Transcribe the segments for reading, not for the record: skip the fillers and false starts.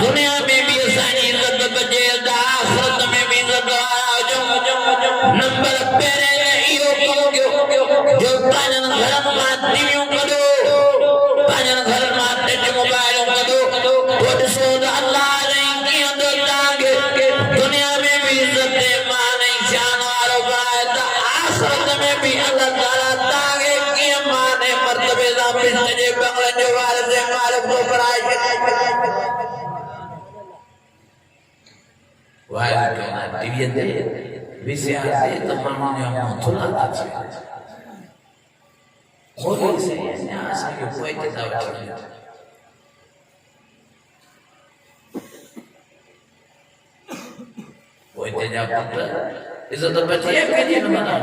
दुनिया में भी असांजी इज्जत बचे आखिरत में भी इज्जत वारा नंबर पहिरें इहो कमु कयो जो पंहिंजनि घरनि मां टीवियूं कढो पंहिंजनि घरनि मां टच मोबाइलूं कढो पोइ ॾिसो त अल्लाह कीअं थो तव्हांखे दुनिया में भी इज्जत मान ऐं शान वारो बणाए त आखिरत में भी अल्लाह ताला तव्हांखे कीअं मान ऐं मर्तबे सां बिश्त जे बंगलनि जो वारिस ऐं मालिक थो बणाए वाहिर कहना टीवी ते विषय से तमाम ने थोड़ा था होली से ने आशा के कोई ते दाव कोई ते जा पुत्र इज्जत बची है के दिन बना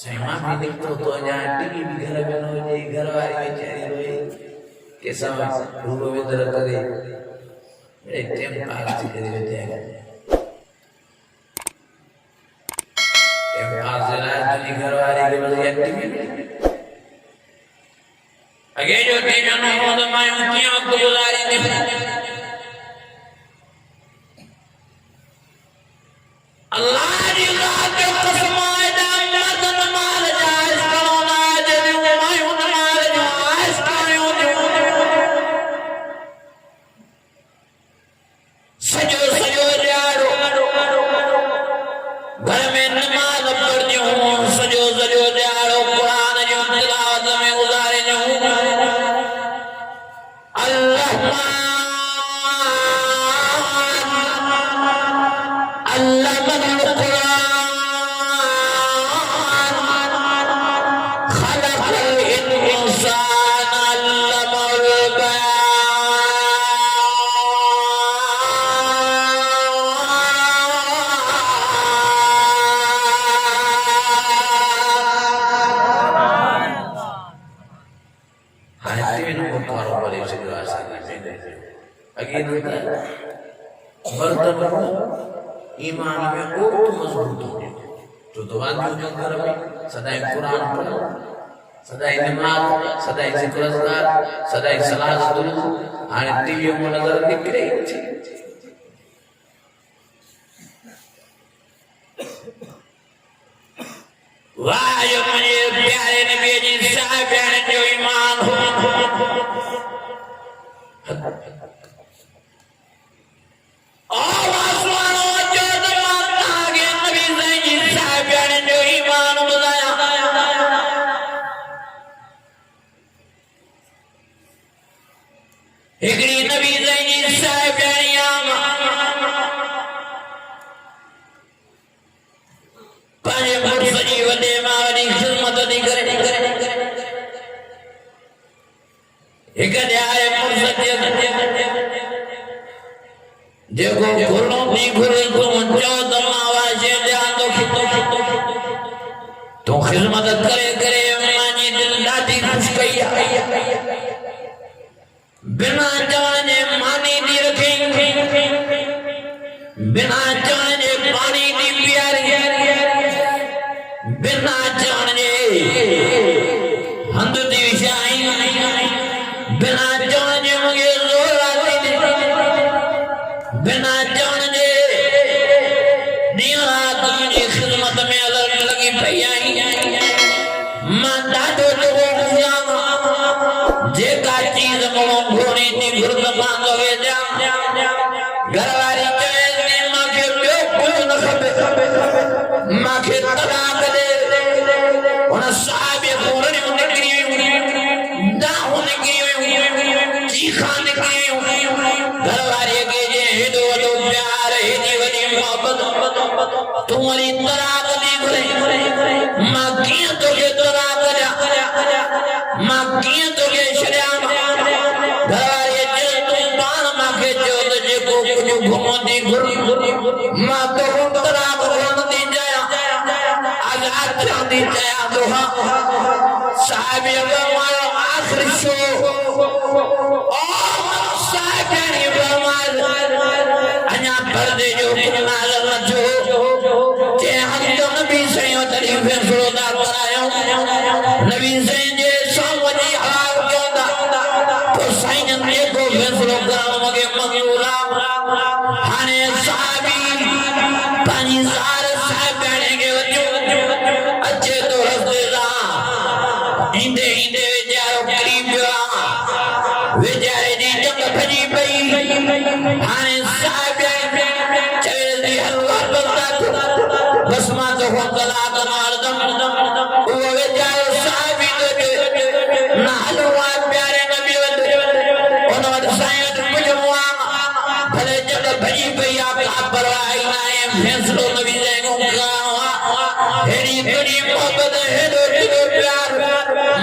सेमा भी देखतो तो जा टीवी भी घर में हो जाए घर वाली बेचारी रोए कैसा रूबो में दर करे मेरे टाइम पास करे बेटे टाइम पास जरा तो घर वाले के बस एक्टिव अगे जो टीवी में हो तो मैं क्या गुजारी थी अल्लाह की रात के कसम ईमान में बहुत मजबूत हो जो दुआन जो घर में सदाई कुरान पढ़ो सदाई नमाज सदाई जिक्र अज़कार सदाई सलाह दुरूद हाने टीवी में नजर निकले वाह यो मुझे प्यारे नबी जी साहब जो ईमान हो हिकड़ी नबी ज़ैनी साहिब पंहिंजे मुर्स जी वॾे मां वॾी ख़िदमत थी करे हिक ॾियारे मुर्स जेको घुरणो थी घुरे तूं चओ त मां वाशे ॾियां तूं ख़िदमत करे करे मुंहिंजी दिलि ॾाढी ख़ुशि कई आहे बिना जाने मानी दी रखे बिना जाने पानी दी प्यारी बिना जाने हंद दी शाही बिना जाने मुझे जोर आती बिना जाने दिया तुमने खिदमत में अलग लगी भैया मां दादो जेका चीज मों घोड़ी नी गुरद मांगो वे जा घरवारी चवे मां के ॿियो कुझु न खपे मां के तलाक दे उन साहिब घोड़ियूं निकिरी दाहूं निकिरी चीखा निकिरी घरवारी के जे हेॾो वॾो प्यार हेॾी वॾी मोहबत तूं वरी तलाक दी घुरे मां कीअं तोखे तलाक ॾियां मां कीअं तोखे छॾियां घुमंदी मां तो तलाक वणंदी जाया आज़ाद थींदी जाया दोहा साहिब वारो आख़िरी शो ओ साहिब अञा पर्दे जो किनार न जो जे हम नबी सयो तरी फैसलो दा करायो नबी सही जे सो वजी कलाक नालदम वो वेचारो साहिबी दे नालो आ प्यारे नबी वद उन वद साईं कुछ मुआ भले जग भई भई आप परवाह ना है फैसलो नबी जे को हेरी बड़ी मोहब्बत है दो प्यार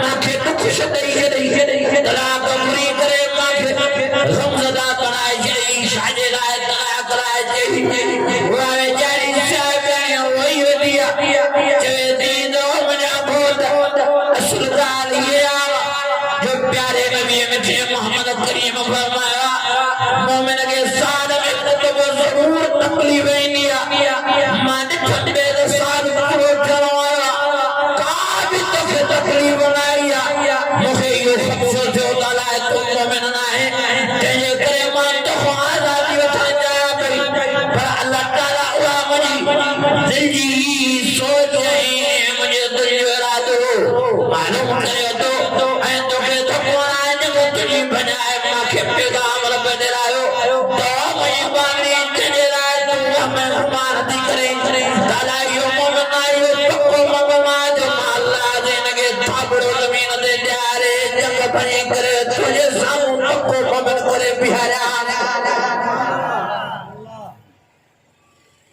माखे खुश दई है तलाक पूरी करे माखे समझदा कराए जई शादी लाए तलाक कराए जई वो बेचारी साहिब वही दिया चवे दी दो मना बहुत असल गाल ये जो प्यारे नबी में मोहम्मद करीम फरमाया मोमिन के साथ में तो वो जरूर तकलीफ नहीं आया मान ठंडे साथ को चलवाया काबी तकलीफ नहीं आया मुझे ये सब जो ताला तो मोमिन ना है तेरे करे मान तो आजादी उठा जाया पर अल्लाह ताला हुआ मुझे जिंदगी सोच मुझे दुनिया दो मालूम करे तो ऐ तो के तो आज वो तुझी बनाए मां के पैगाम रब दे रायो तो मैं बानी तेरे राय तो हमें हमार दी करे ताला यो मोमिन आयो तो मगमा जो अल्लाह दे नगे थाबड़ो जमीन दे जारे जग भई करे तुझे सामू को मोमिन करे बिहारा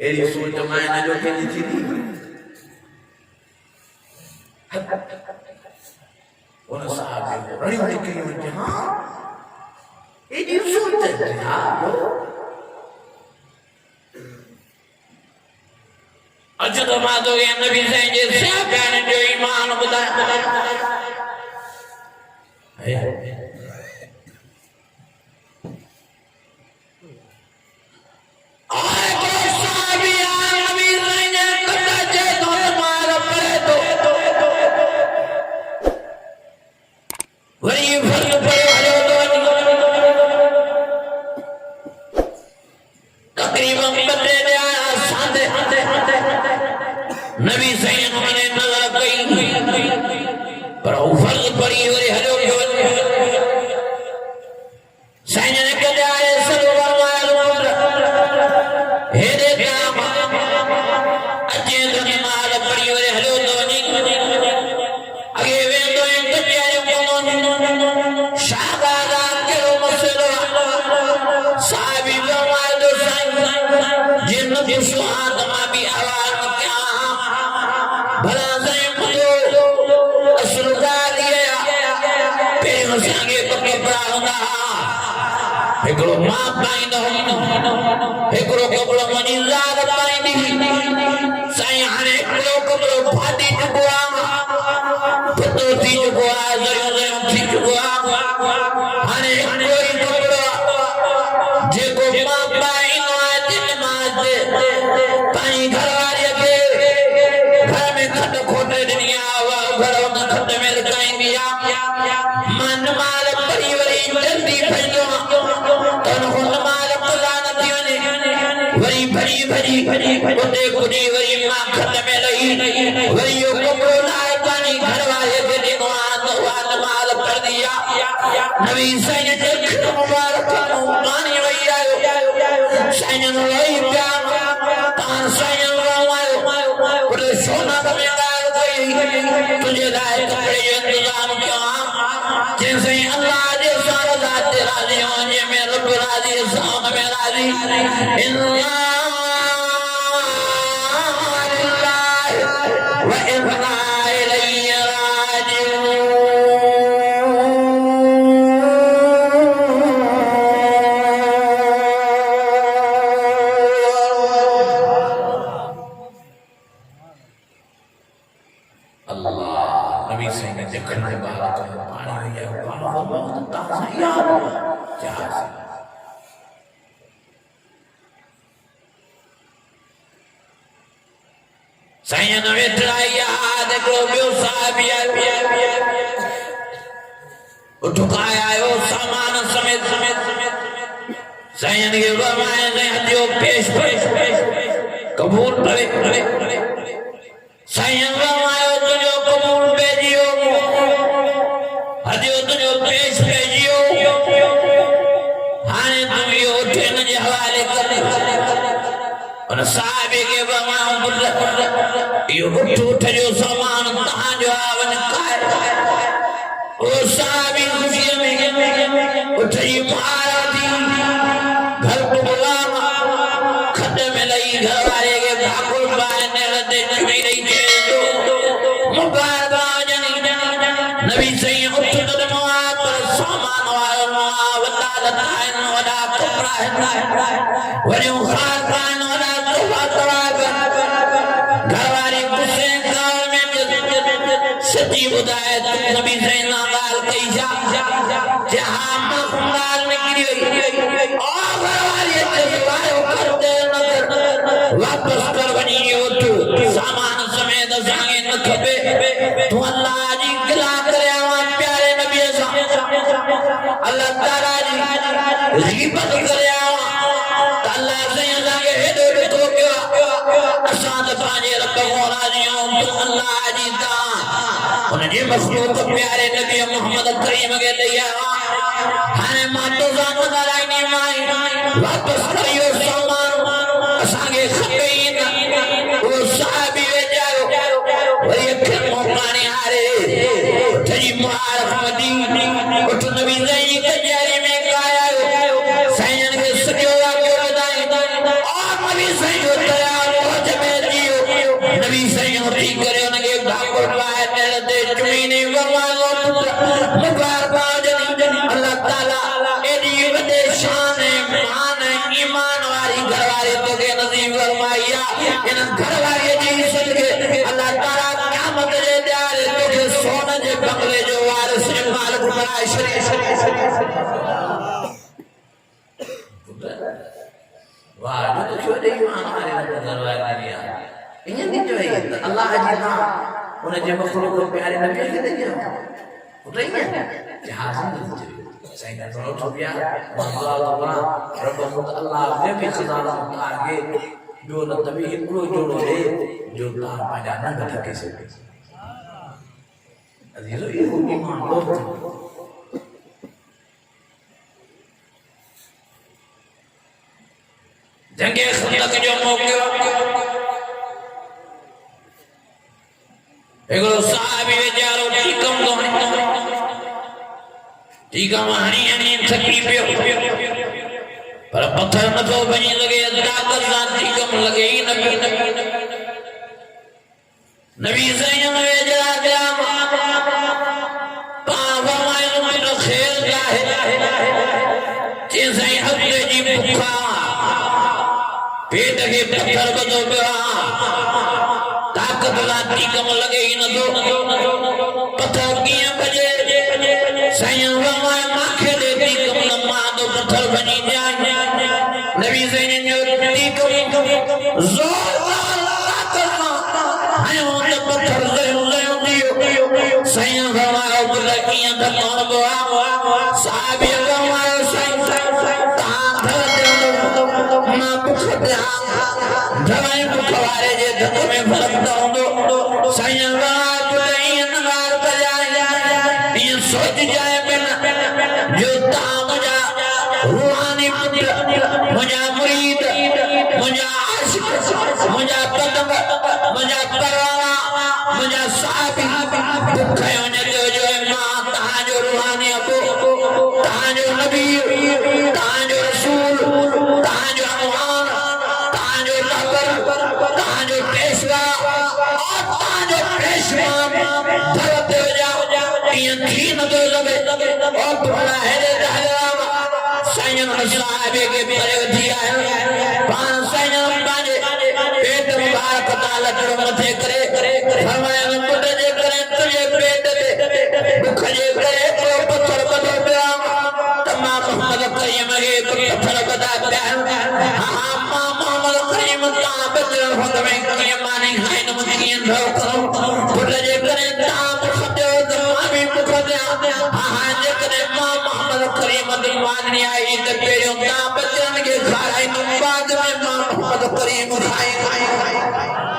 एरी सोच मायने जो के थी उन साहब बड़ी बड़ी कही हुई हां एरी सोच हां अजद मादो के नबी साईं जे साहब जो ईमान बुधाया नबी सैयद ने नजर कई पर फर्ज पड़ी और हलो सैयद ने कहा है सल्लल्लाहु अलैहि वसल्लम हे दे काम अजे तो माल पड़ी और हलो तो आगे वे तो एक प्यारे को शाहबादा के मसलो साहबी फरमाए दो सैयद जिन के सुहाग मा भी आवाज भला सही मुझे असल गाल ये पेन संगे पके परांदा एकरो मां पाइंदो एकरो कपड़ो मनी जाग पाइंदी सही हाने एकरो कपड़ो फाटी चुका पतो थी चुका जयो थी चुका हाने कोई कपड़ो जेको मां पाइंदो है दिन माते पाई घरवारी के घर में खट खोटे दुनिया वा घर में खट में रखाई दिया मन माल परिवरी जल्दी भजो तन हुन माल पुराना दियोने वरी भरी उते कुड़ी वरी मां खट में रही वरी यो कपड़ो लाए पानी घर वाले के दिवान वान माल कर दिया नबी सैयद के मुबारक पानी वही आयो सैयद वही प्यार तान सैयद सोना तुझे लाए कपड़े इंतजाम किया जैसे अल्लाह दे सारा जात राजी हो जे मैं रब राजी साम में राजी इन्ना लिल्लाहि व इन्ना इलैहि राजिऊन नबी से ने देखने के बाद पानी है बहुत ताजा यार क्या सैयद ने ट्राया देखो बियो साहब उठकाया आयो सामान समेत सैयद के फरमाए ने हदियो पेश कबूल करे सैयद फरमाए तुझो कबूल भेजियो हदियो तुझो पेश भेजियो हाने तुम यो ठेन जे हवाले कर उन साहब साहबे के बवाऊं यो उठ जो सामान तहां जो आवन खाए ओ साहबी खुशी में उठी मारा दी घर को बुलाम खड में लई घर वाले के भाकुल बाय ने रते चुई रही के मुबारक जनी नबी सही उठ तो मुआत पर सामान वाला वदा ताइन वदा कपड़ा है वरी खान वदा तोबा तवा घर वाली गुस्से गाल में सच्ची बुदाए नबी सही ना गाल कई जा जहां मखमाल में गिरी और घर वाली जवायो करते नजर वापस कर बनी उठ सामान समेत जागे न खबे तू अल्लाह जी गिला करे प्यारे नबी अल्लाह ताला जी गीबत करे अल्लाह से जागे हेडो को क्या असाद पाजे रब मौला जी अल्लाह जी दा उनके मखलूक प्यारे नबी मोहम्मद करीम के दिया हने मातो जान दरानी माई वापस करियो सामान असागे खबीन वो साहबी वे जाओ वही फिर मौकाने हारे तेरी मुबारक मदीने उठ नबी जई कजारी में गाया सैयद के सजोला के बधाई और नबी सही उतरा पहुंच में जियो नबी सही उठी करे उनके भागो पाए तेरे चुईने वमालो मुबारक जनी अल्लाह ताला एदी वदे शान मान ईमान वाली घरवाले तो के नसीब फरमाया इन घरवाले जी सदके अल्लाह ताला क़यामत जे द्यारे तो के सोने जे बंगले जो वारिस मालिक बनाए शरीफ वाह जो तो छोटे ईमान वाले घरवाले दिया इन नहीं जो है अल्लाह जी ना उन्हें जे मखलूक प्यारे नबी के दिया उठाइए जहाज नहीं saya kalau coba Allah Rabbul Allah dia भी खजाना आगे जो न तभी इनको जो ले जो ता पाजाना कथा कैसे अजीजो ये ईमान लो जंगे खंदक जो मौके एगो साहबी बेचारो ठीकम दो ठीका वहानी यानी थकी पियो पर पत्थर न तो बनी लगे ताकत जान ठीकम लगे ही नबी सैयद में जरा गया पावा मायन में खेल का है जैसे हफ्ते जी भूखा पेट के पत्थर बदो गया ताकत जान ठीकम लगे ही न तो पत्थर किए बजे सैयद माखे देती कम लम्मा तो पत्थर बनी जाए नबी सैयद ने दी जोरदार करना है उन पत्थर दियो सैयद हमारा बुलकियां धमन बुआ साहबी हमारा सैयद तांधर दे ना पुखते धवाई पुखवारे जे धक में भरता हूं सैयद बुलकियां नगार बजाए ये सोच जाए जो मुझा रूहानी पुत्र मुझा मुरीद मुझा आशिक मुझा कदम मुझा परवाना मुझा साहबी दुखयों ने जो मां तहां जो रूहानी अबू तहां जो नबी तहां जो रसूल तहां जो अमान तहां जो रहबर तहां जो पेशवा और तहां जो पेशवा धरते हो जाओ ये थी न तो लगे और तुम्हारा है सैयद साहबे के मेरे दिया है पांच सैयद बाजे पेट मुबारक ताला मथे करे फरमाया पुत्र जे करे तुझे पेट दे दुख जे करे तो पत्थर बदो गया तमाम मोहम्मद करीम के पत्थर बदा गया हां मोहम्मद करीम ता बदल हो गए के माने है न मुकिन धो पुत्र जे करे ता खदे तमामी पुत्र हां जे करे मोहम्मद करीम दीवानी आई ते पेड़ों ता बचन के खाए बाद में मोहम्मद करीम खाए